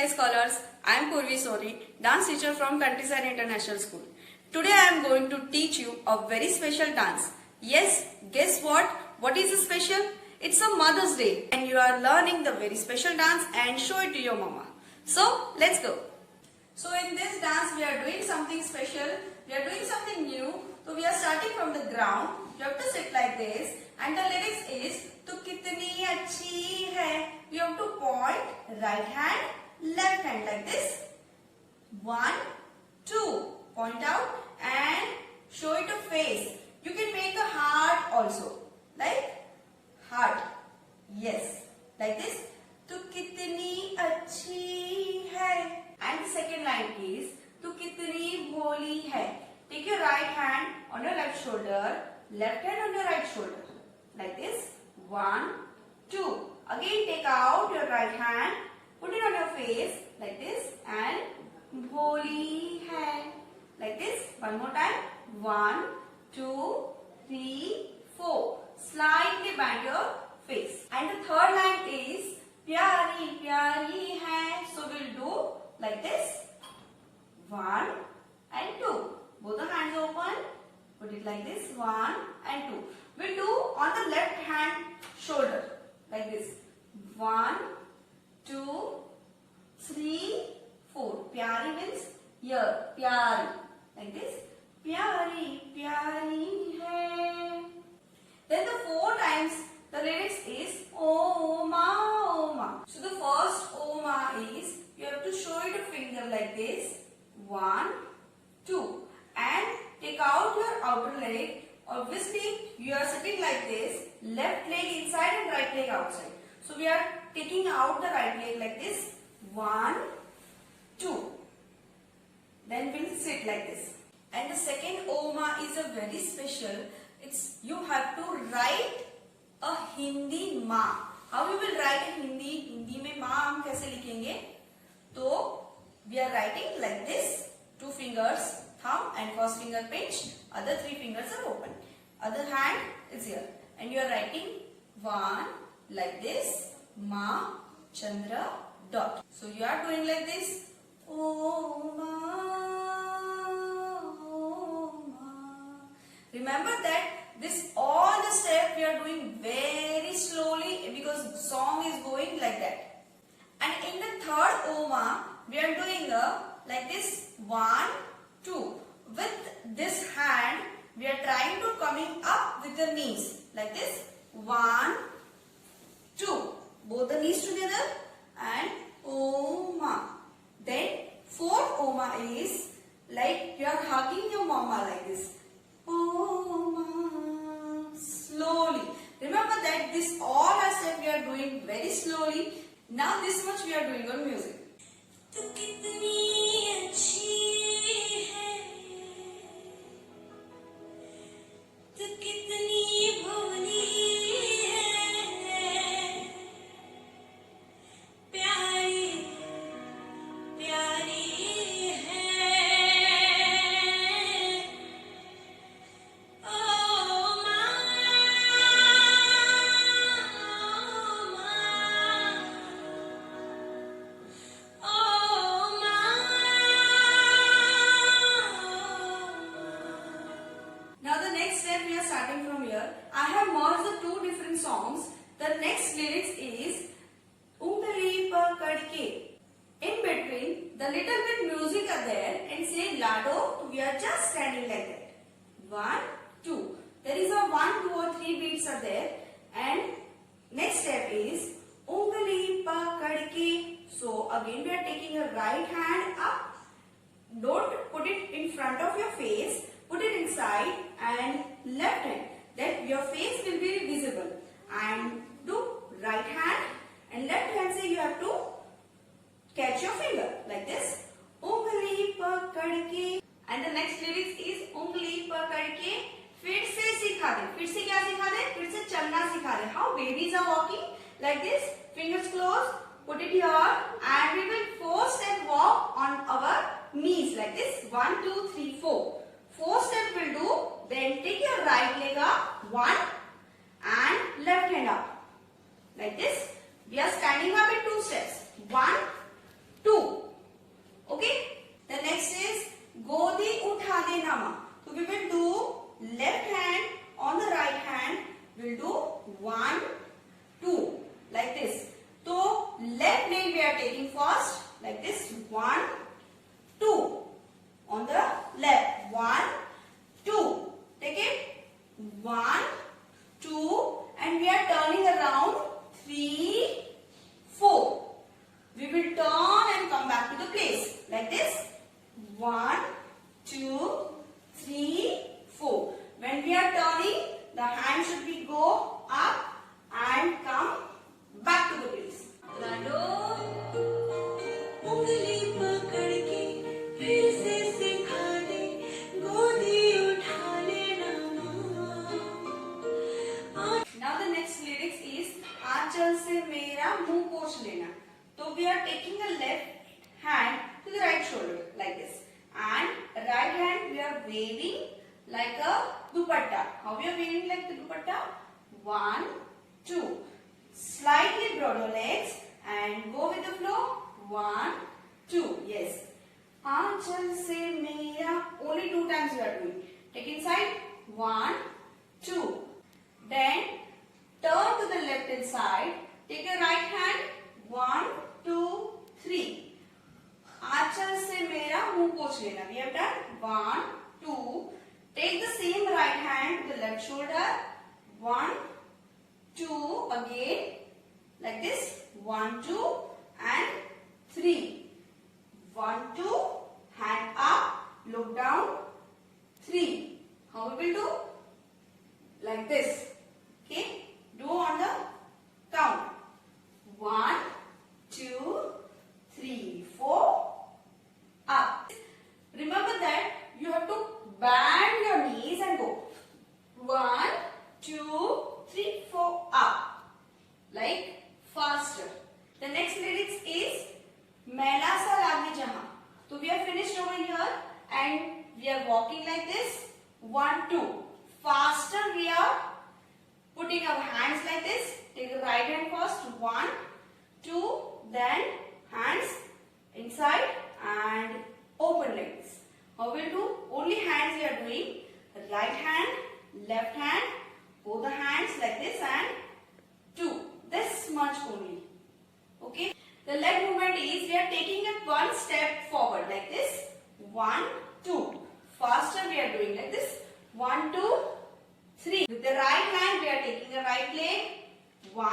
Hi scholars, I am Purvi Soni, dance teacher from Countryside International School. Today I am going to teach you a very special dance. Yes, guess what? What is special? It's a Mother's Day and you are learning the very special dance and show it to your mama. So let's go. So in this dance we are doing something special. We are doing something new. So we are starting from the ground. You have to sit like this and the lyrics is Tu kitni achhi hai. You have to point right hand, left hand like this. 1, 2. Point out and show it a face. You can make a heart also. Like heart. Yes. Like this. Tu kitni achhi hai. And the second line is Tu kitni bholi hai. Take your right hand on your left shoulder, left hand on your right shoulder. Like this. 1, 2. Again take out your right hand, put it on your face like this and bholi hai. Like this. One more time. 1, 2, 3, 4. Slightly bend your face. And the third line is Pyari Pyari hai. So we'll do like this. 1 and 2. Both the hands open. Put it like this. 1 and 2. We'll do on the left hand shoulder. Like this. 1, 2, 3, 4. Pyari means here. Pyari. Like this. Pyari Pyari hai. Then the 4 times the lyrics is Oma Oma. So the first Oma is you have to show it a finger like this. 1, 2. And take out your outer leg. Obviously you are sitting like this. Left leg inside and right leg outside. So we are taking out the right leg like this. 1, 2. Then we'll sit like this. And the second Oma is a very special. It's you have to write a Hindi Ma. How you will write a Hindi? Hindi में माँ हम कैसे लिखेंगे? तो we are writing like this. 2 fingers, thumb and first finger pinched. Other 3 fingers are open. Other hand is here. And you are writing 1 like this. Ma, Chandra, dot. So you are doing like this. Oh Ma, oh Ma. Remember that this all the step we are doing very slowly because song is going like that. And in the third Oma, we are doing like this 1, 2. With this hand, we are trying to coming up with the knees like this. 1, 2. Both the knees together and Oma. Then fourth Oma is like you are hugging your mama like this. Oma. Slowly. Remember that this all our step we are doing very slowly. Now this much we are doing on music. Tu kitni achhi hai, tu kitni bholi hai, pyari pyari hai, oh ma, oh ma. Now the next step we are starting from here. I have merged the 2 different songs. The next lyrics is Ungli Pakadke. In between, the little bit music are there and say Lado, we are just standing like that. 1, 2. There is a 1, 2 or 3 beats are there. And next step is Ungli Pakadke. So again we are taking your right hand up. Don't put it in front of your face. Put it inside and left hand. Then your face will be visible. And do right hand and left hand say you have to catch your finger like this. Ungli pakadke. And the next lyrics is Ungli pakadke. फिर से सिखा दे. फिर से क्या सिखा दे? फिर से चलना सिखा दे. How babies are walking? Like this. Fingers closed. Put it here. And we will 4 step walk on our knees like this. 1, 2, 3, 4. 4 steps will do. Then take your right leg up. 1 and left hand up. Like this. We are standing up in 2 steps. 1, 2. Okay. The next is Godi uthane nama. So we will do left hand on the right hand. We'll do 1, 2 like this. So left leg we are taking first like this. 1, 2 on the left. 1, 2. Take it. 1, 2 and we are turning around. 3, 4. We will turn and come back to the place like this. 1, 2, 3, 4. When we are turning, the hand should be go up and come back to the place. Now the next lyrics is आंचल से मेरा मुंह पोंछ लेना. So we are taking a left hand to the right shoulder like this, and right hand we are waving like a dupatta. How we are waving like the dupatta? 1, 2. Slightly broad your legs and go with the flow. 1, 2. Yes. Aanchal se mera. Only 2 times we are doing. Take inside. 1, 2. Then turn to the left hand side. Take your right hand. 1, 2, 3. आंचल से मेरा मुंह पोंछ लेना. We have done 1, 2. Take the same right hand to the left shoulder. 1, 2 again like this. 1, 2 and 3. 1, 2. Hand up. Look down. 3. How we will do? Like this. Okay. Do on the count. 1, 2, 3, 4. Up. Remember that you have to bend your knees and go. 1, 2, 3, 4. Up. Like faster. The next lyrics is Maila sa lage jahan. So we are finished over here and we are walking like this. 1, 2. Faster we are putting our hands like this. Take the right hand first. 1, 2. Then hands inside and open like this. How we'll do? Only hands we are doing. Right hand, left hand, both the hands like this and 2. This much only. Okay. The leg movement is we are taking it 1 step forward like this. 1, 2. Faster we are doing like this. 1, 2, 3. With the right hand we are taking the right leg. 1,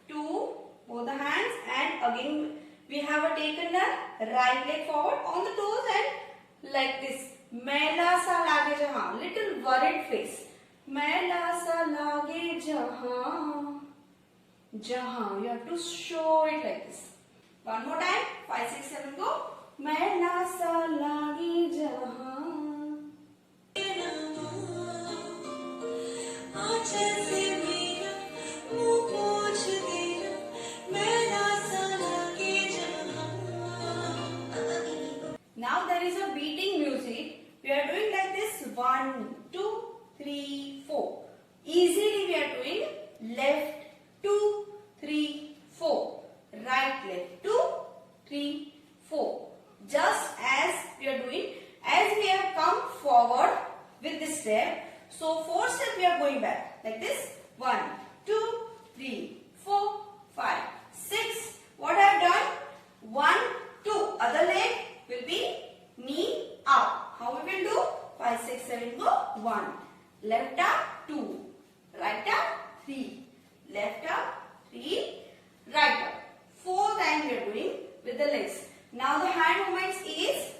2, both the hands, and again we have taken the right leg forward on the toes and like this. Maila sa lage jahan. Little worried face. Maila sa lage jahan. Jahan. You have to show it like this. One more time. 5, 6, 7 go. Maila sa lage jahan. Now there is a beating music. We are doing like this. 1, 2, 3, 4. Easily we are doing left 2, 3, 4. Right leg 2, 3, 4. Just as we are doing, as we have come forward with this step. So 4 steps we are going back like this. 1, 2, 3, 4, 5, 6. What I have done? 1, 2. Other leg will be knee up. How we will do? 5, 6, 7 go. 1. Left up 2. Right up 3. Left up 3. Right up. 4 times we are doing with the legs. Now the hand movements is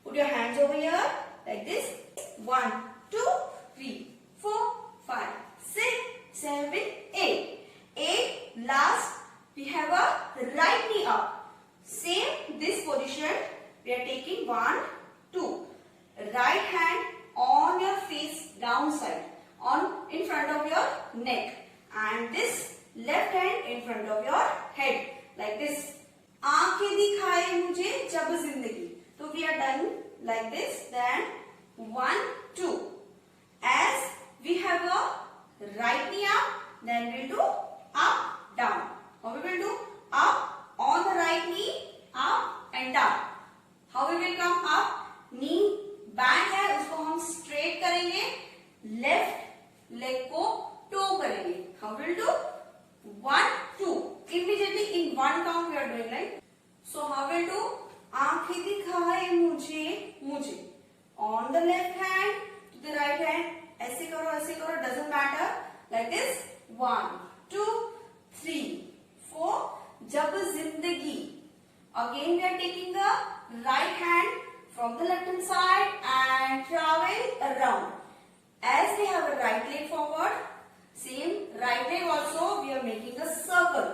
put your hands over here like this. 1, 2, 3, 4, 5, 6, 7, 8. 8. Last we have a right knee up. Same this position. We are taking 1, 2. Right hand on your face downside, on in front of your neck, and this left hand in front of your head like this. आंखें दिखाए मुझे जब जिंदगी. So we are done like this. Then 1, 2. As we have a right knee up, then we'll do up, down. How we will do? Up on the right knee, up and 1, 2. Immediately in one count we are doing, right? So how will do? आंखें दिखाए मुझे मुझे. On the left hand to the right hand. ऐसे करो, doesn't matter. Like this. 1, 2, 3, 4. जब जिंदगी. Again we are taking the right hand from the left hand side and travel around. As we have a right leg forward, same right leg also we are making a circle.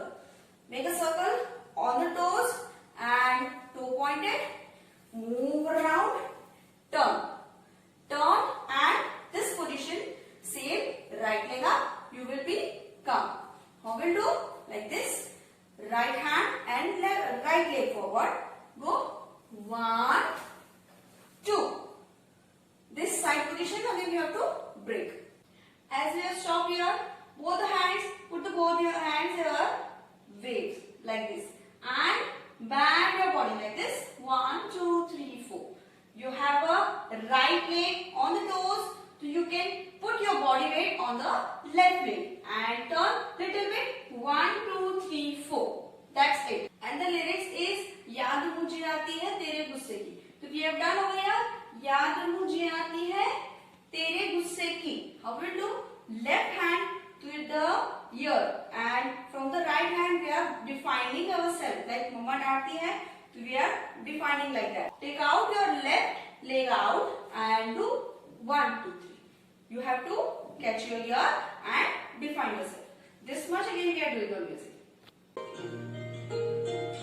Make a circle on the toes and toe pointed. Move around, turn. Turn and this position, same right leg up, you will be come. How will do? Like this. Right hand and right leg forward. Go 1, 2. This side position again you have to break. As we have stopped here, both the hands, put both your hands here, wave like this and bend your body like this. 1, 2, 3, 4. You have a right leg on the toes, so you can put your body weight on the left leg and turn little bit. 1, 2, 3, 4. That's it. And the lyrics is याद मुझे आती है तेरे गुस्से की. तो we have done over here. याद मुझे आती है तेरे गुस्से की. How will do? Left hand to the ear and from the right hand we are defining ourselves. Like mama डांटती है, so we are defining like that. Take out your left leg out and do 1, 2, 3. You have to catch your ear and define yourself. This much again we are doing on music.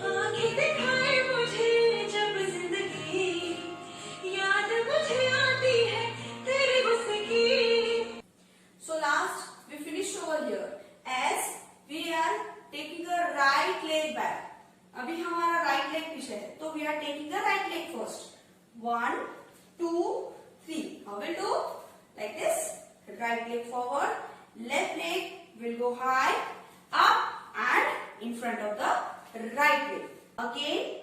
आंखें दिखाए मुझे जब जिंदगी, याद मुझे आती है तेरे गुस्से की. So last we finished over here. As we are taking a right leg back. अभी हमारा right leg पीछे है, तो we are taking the right leg first. 1, 2, 3. How will do? Like this. Right leg forward. Left leg will go high, up and in front of the right leg. Again,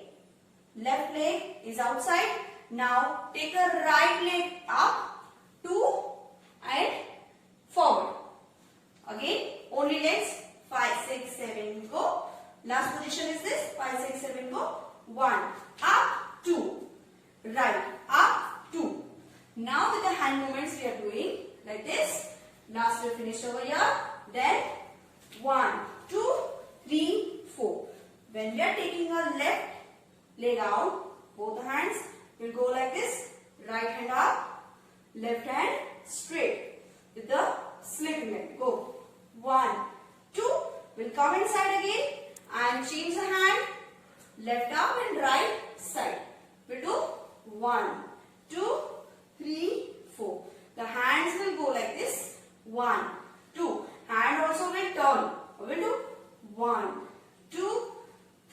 left leg is outside. Now take a right leg up, 2 and forward. Again, only legs 5, 6, 7 go. Last position is this 5, 6, 7 go. 1 up, 2 right up, 2. Now with the hand movements we are doing like this. Last we finished over here. Then 1, 2, 3, 4. When we are taking our left leg out, both hands will go like this. Right hand up, left hand straight with the slip leg. Go 1, 2. Will come inside again and change the hand. Left arm and right side. We'll do 1, 2, 3, 4. The hands will go like this. 1, 2. Hand also will turn. We'll do 1, 2,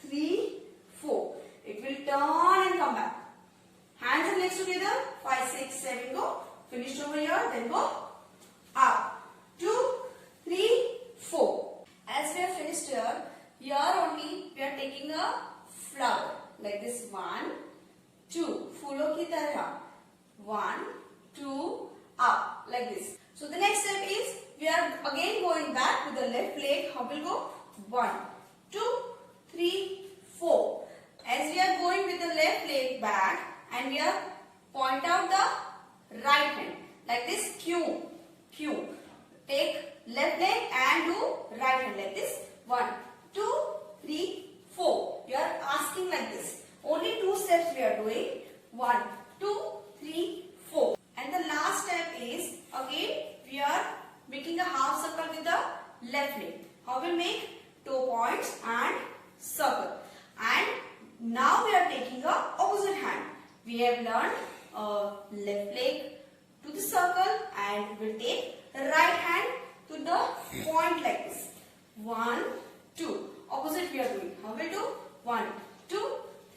3, 4. It will turn and come back. Hands and legs together. 5, 6, 7 go. Finished over here. Then go up. 2, 3, 4. As we have finished here only we are taking a flower like this. 1, 2. फूलों की तरह. 1, 2, up like this. So the next step is we are again going back with the left leg. How will go? 1, 2, 3, 4. As we are going with the left leg back and we are point out the right hand like this. Q. Take left leg and do right hand like this. 1, 2, 3, 4. You are asking like this. Only 2 steps we are doing. 1, 2, 3, 4. And the last step is again we are making a half circle with the left leg. How we make? Toe points and circle. And now we are taking a opposite hand. We have learned left leg to the circle and we will take the right hand to the point like this. 1, 2. Opposite we are doing. How we do? 1, 2,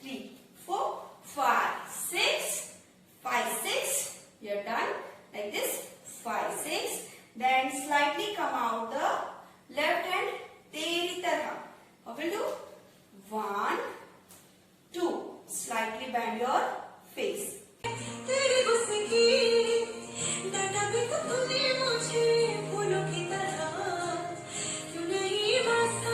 3, 4, 5, 6. 5, 6. We are done like this. 5, 6. Then slightly come out the left hand. तेरी तरह. How will do? 1, 2. Slightly bend your face. तेरे गुस्से की डांटा भी तो तूने मुझे फूलों की तरह क्यों नहीं बसा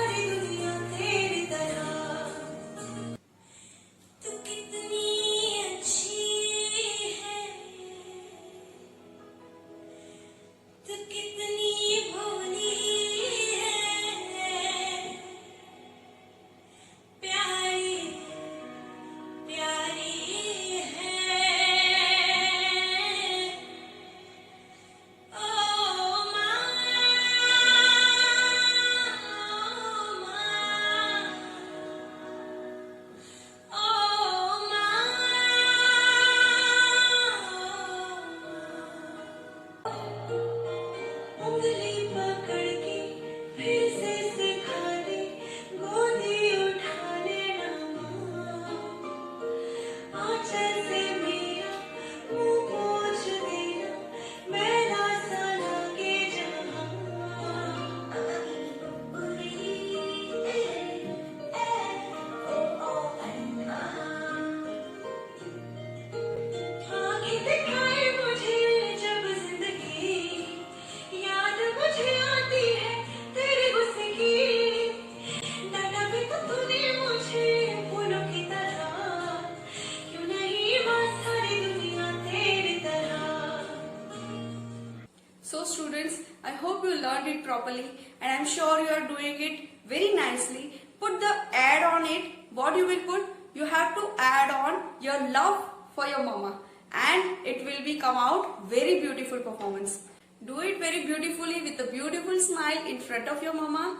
nicely. Put the add on it. What you will put? You have to add on your love for your mama, and it will be come out very beautiful performance. Do it very beautifully with a beautiful smile in front of your mama,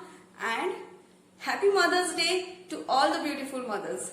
and happy Mother's Day to all the beautiful mothers.